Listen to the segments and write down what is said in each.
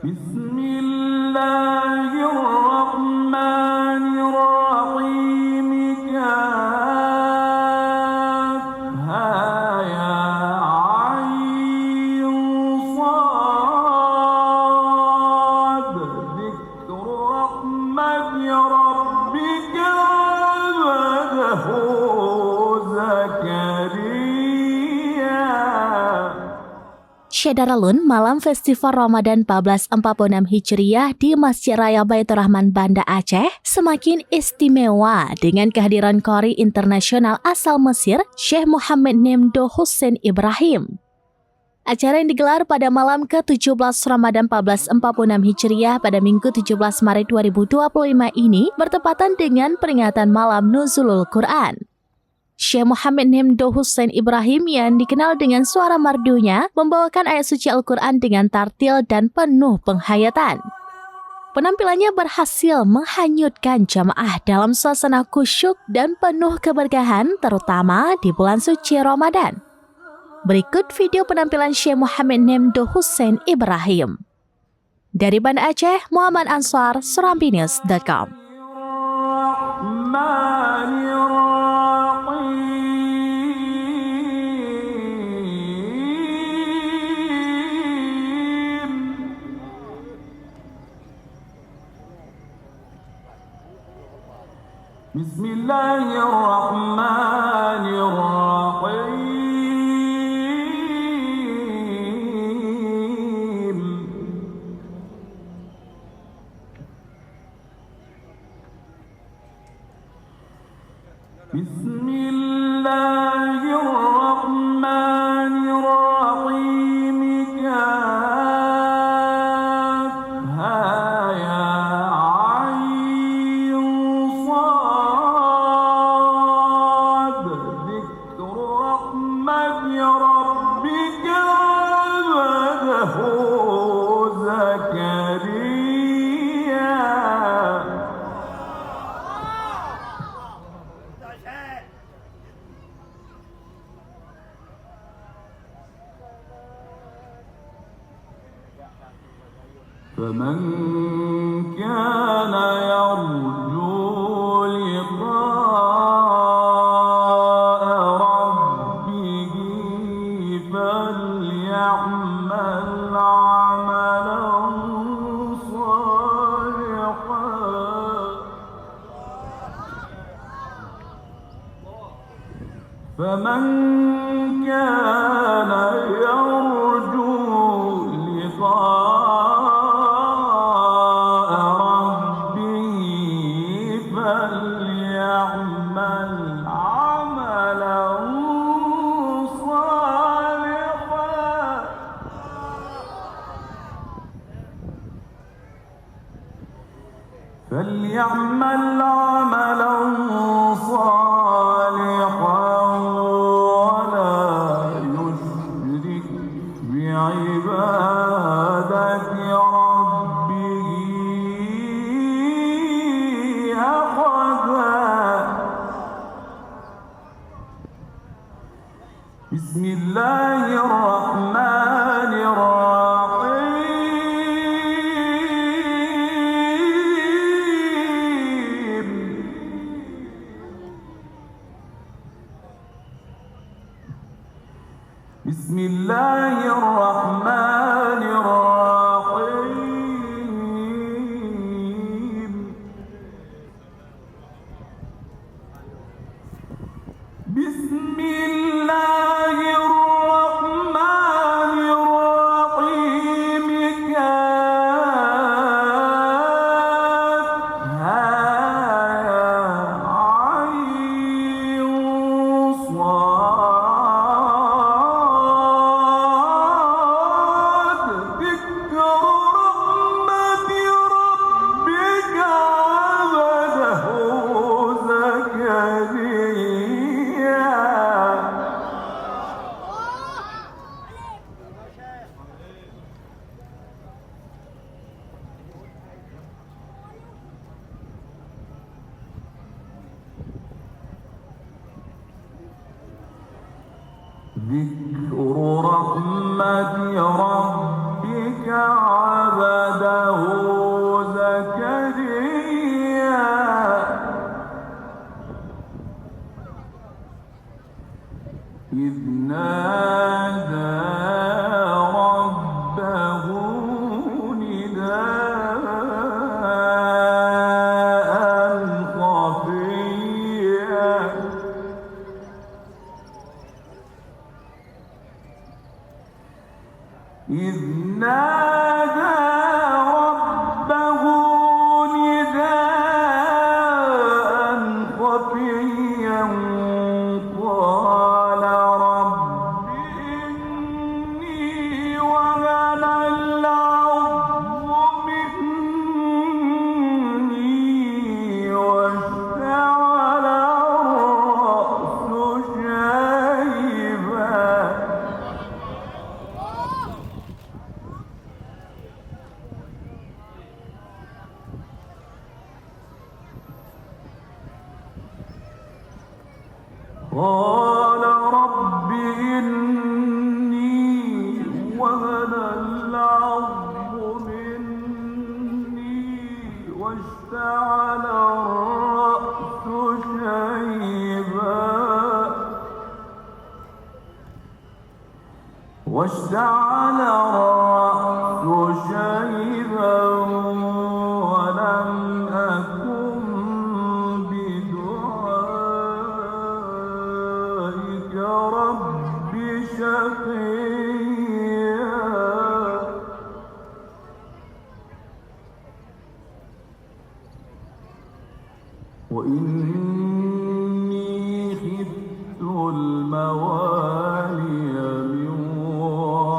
بسم الله الرحمن الرحيم كافها يا عين صاد ذكر رحمة ربك عبده زكريا. Syedaralun Malam Festival Ramadan 1446 Hijriah di Masjid Raya Baitur Rahman Banda Aceh semakin istimewa dengan kehadiran qori internasional asal Mesir, Syekh Muhammad Nemdo Hussein Ibrahim. Acara yang digelar pada malam ke-17 Ramadan 1446 Hijriah pada Minggu 17 Maret 2025 ini bertepatan dengan peringatan malam Nuzulul Quran. Syekh Muhammad Nemdo Hussein Ibrahim yang dikenal dengan suara merdunya membawakan ayat suci Al-Quran dengan tartil dan penuh penghayatan. Penampilannya berhasil menghanyutkan jamaah dalam suasana khusyuk dan penuh keberkahan terutama di bulan suci Ramadan. Berikut video penampilan Syekh Muhammad Nemdo Hussein Ibrahim. Dari Banda Aceh, Muhammad Ansar, serambinews.com. بسم الله الرحمن الرحيم. بسم الله الرحمن الرحيم كافها يا عين صاد ذكر رحمة ربك عبده زكريا. فمن كان يرجو لقاء ربه فليعمل عملا صالحا. فمن كان يرجو لقاء ربه فليعمل عملا صالحا. فليعمل عملا صالحا ولا يشرك بعبادة ربه أحدا. بسم الله الرحمن الرحيم. عبده زكريا إذ نادى ربه نداء خفيا إذ نادى ربه نداء خفيا قال رب إني وهن العظم مني واشتعل الرأس شيبا قال رب إني وهن العظم مني واشتعل الرأس شيبا ولم أكن بدعائك رب شقيا وإني خفت الموالي من ورائي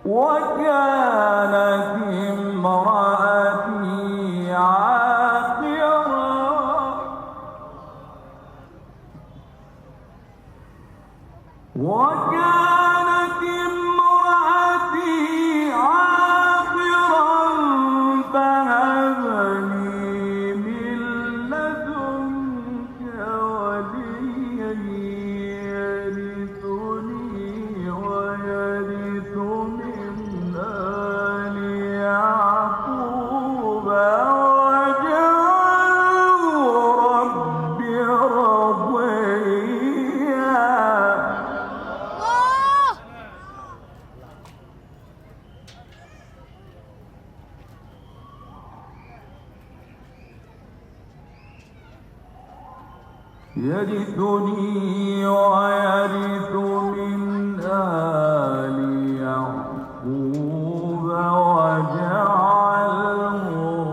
وكانت امرأتي عاقرا وكانت امرأتي عاقرا فهب لي من لدنك وليا يرثني ويرث من آل يعقوب واجعله رب رضيا يرثني ويرث من آل يعقوب واجعله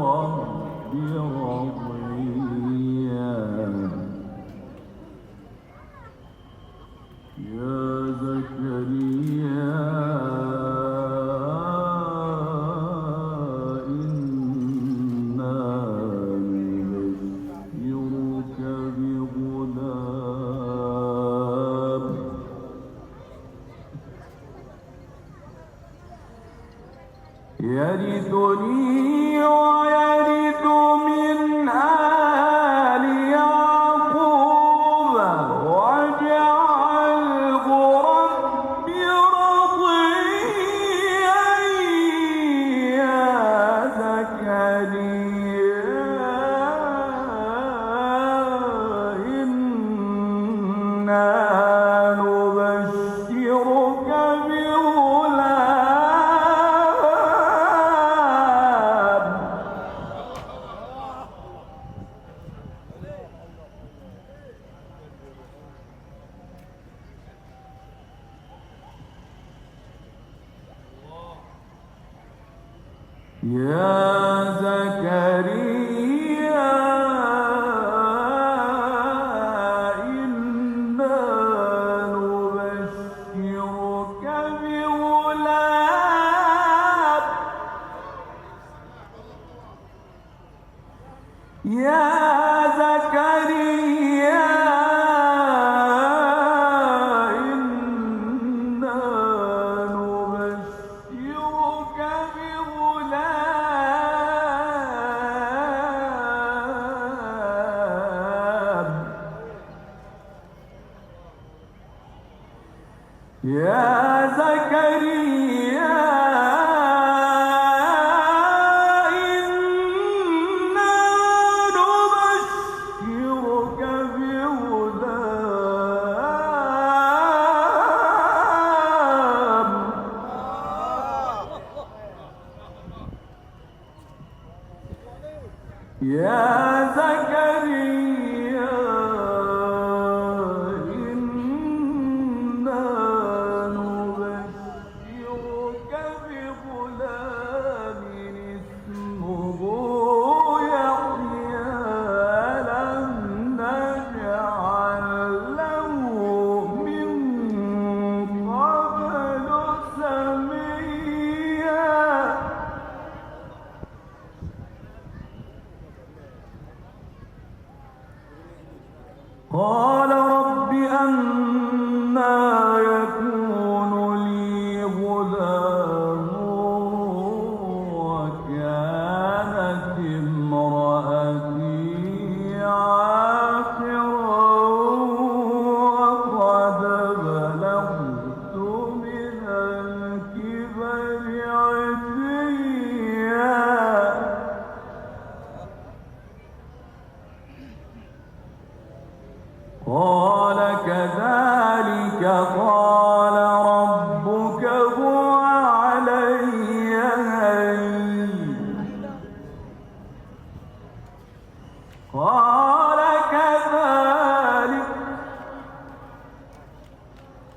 رب رضيا يا زكريا يرثني ويرث من آل يعقوب واجعله رب رضيا يا زكريا إنا نبشرك بغلام يا زكريا إنا نبشرك بغلام يا زكريا إنا نبشرك بغلام يا زكريا يا زكريا إنا نبشرك بغلام اسمه يحيى لم نجعل له من قبل سميا قال رب أنى يكون لي غلام وكانت امرأتي عاقرا وقد بلغت من الكبر عتيا قال كذلك قال ربك هو علي هين قال كذلك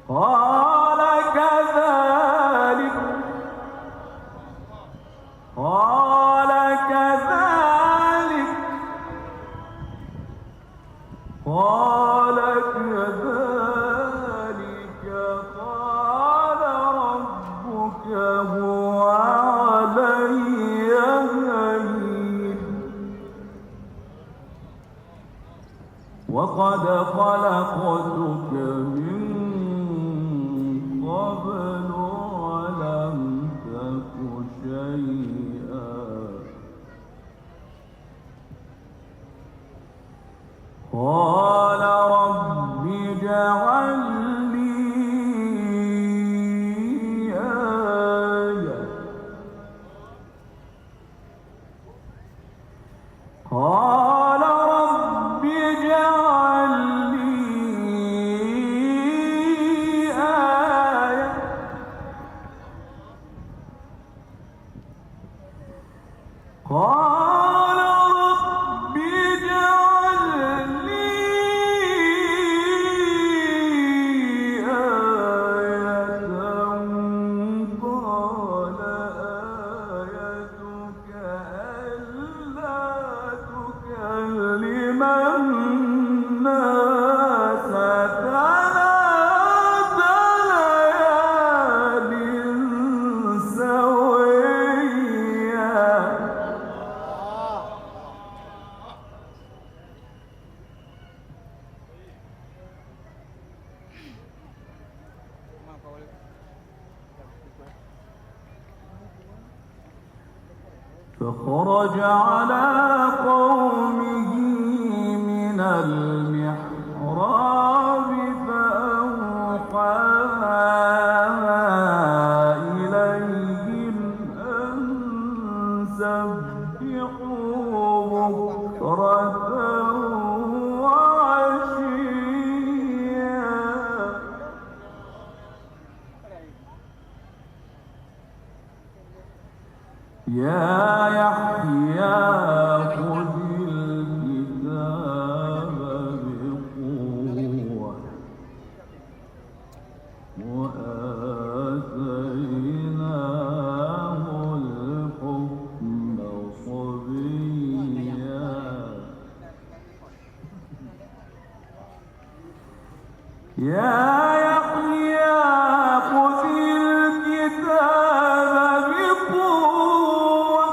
قال كذلك قال كذلك قال كذلك قال ربك هو علي هين وقد خلقتك من قبل ولم تك شيئا قال رب اجعل لي آية قال رب اجعل لي آية قال رب اجعل لي فخرج على قومه من المحراب فأوحى إليهم أن سبحوا بكرة وعشيا يا يحيى خذ الكتاب بقوة وآتيناه الحكم صبيا يا يحيى خذ الكتاب بقوة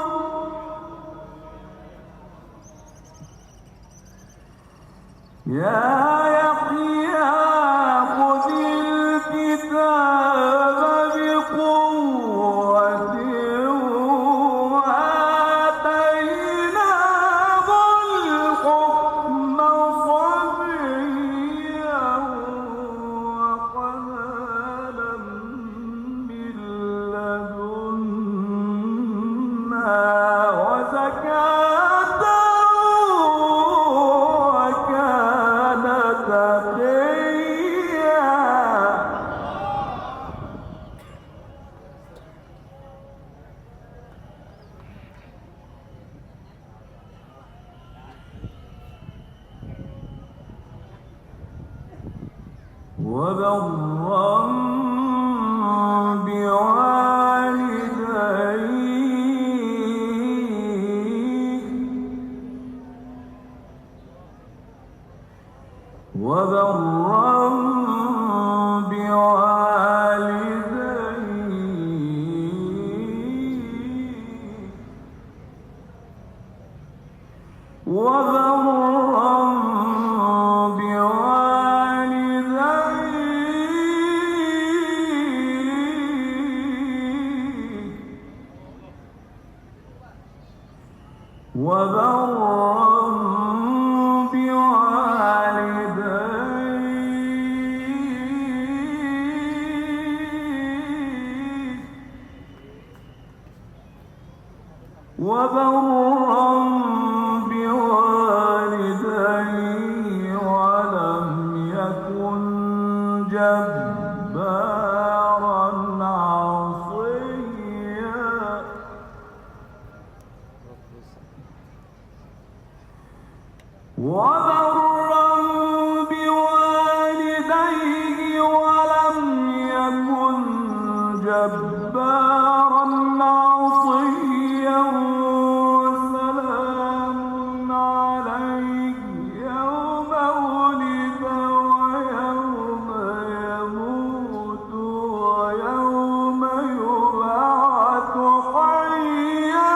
يا يحيى خذ الكتاب بقوة وآتيناه الحكم صبيا وحنانا من لدنا وزكاة وكان تقيا. وبرا بوالديه وبرا بوالديه ولم يكن جبارا عصيا. وبرا بوالديه ولم يكن جبارا عصيا. وسلام عليه يوم ولد ويوم يموت ويوم يبعث حيا.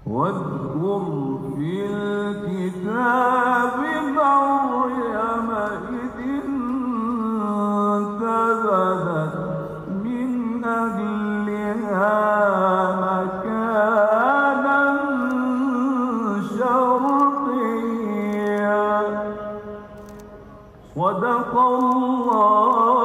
واذكر في الكتاب مريم إذ انتبذت من أهلها مكانا شرقيا. صدق الله